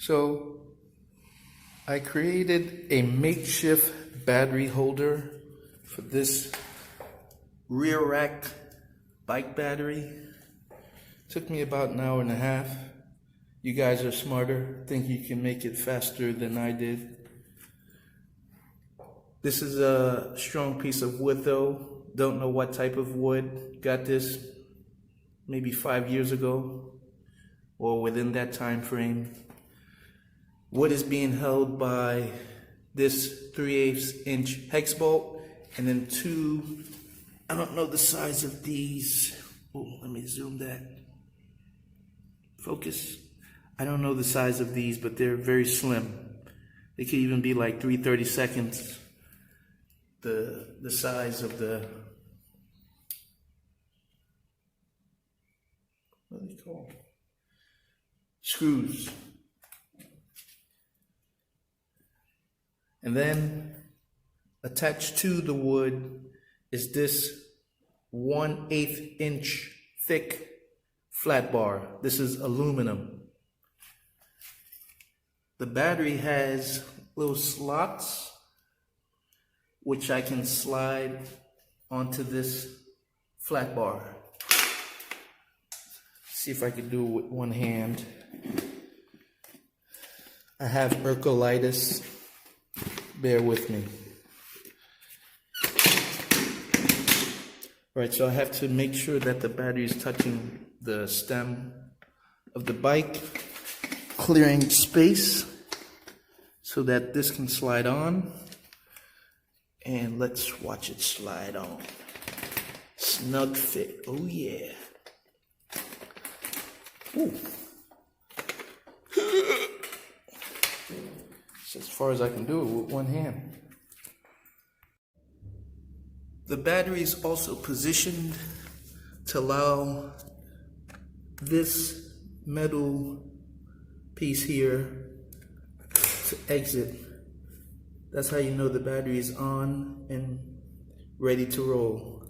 So I created a makeshift battery holder for this rear rack bike battery. Took me about an hour and a half. You guys are smarter. Think you can make it faster than I did. This is a strong piece of wood though. Don't know what type of wood. Got this maybe 5 years ago or within that time frame. Wood is being held by this 3/8 inch hex bolt and then two, I don't know the size of these. Oh, let me zoom that. Focus. I don't know the size of these, but they're very slim. They could even be like 3/32. The size of the, what are they called? Screws. And then attached to the wood is this 1/8 inch thick flat bar. This is aluminum. The battery has little slots which I can slide onto this flat bar. See if I can do it with one hand. I have urcolitis. Bear with me. Right, so I have to make sure that the battery is touching the stem of the bike, clearing space so that this can slide on. And let's watch it slide on. Snug fit. Oh yeah. Ooh. It's as far as I can do it with one hand. The battery is also positioned to allow this metal piece here to exit. That's how you know the battery is on and ready to roll.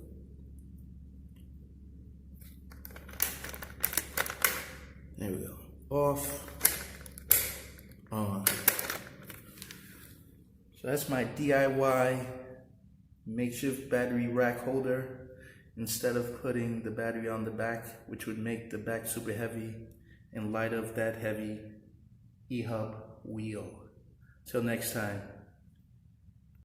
There we go. Off, on. So that's my DIY makeshift battery rack holder. Instead of putting the battery on the back, which would make the back super heavy, in light of that heavy E-hub wheel. Till next time.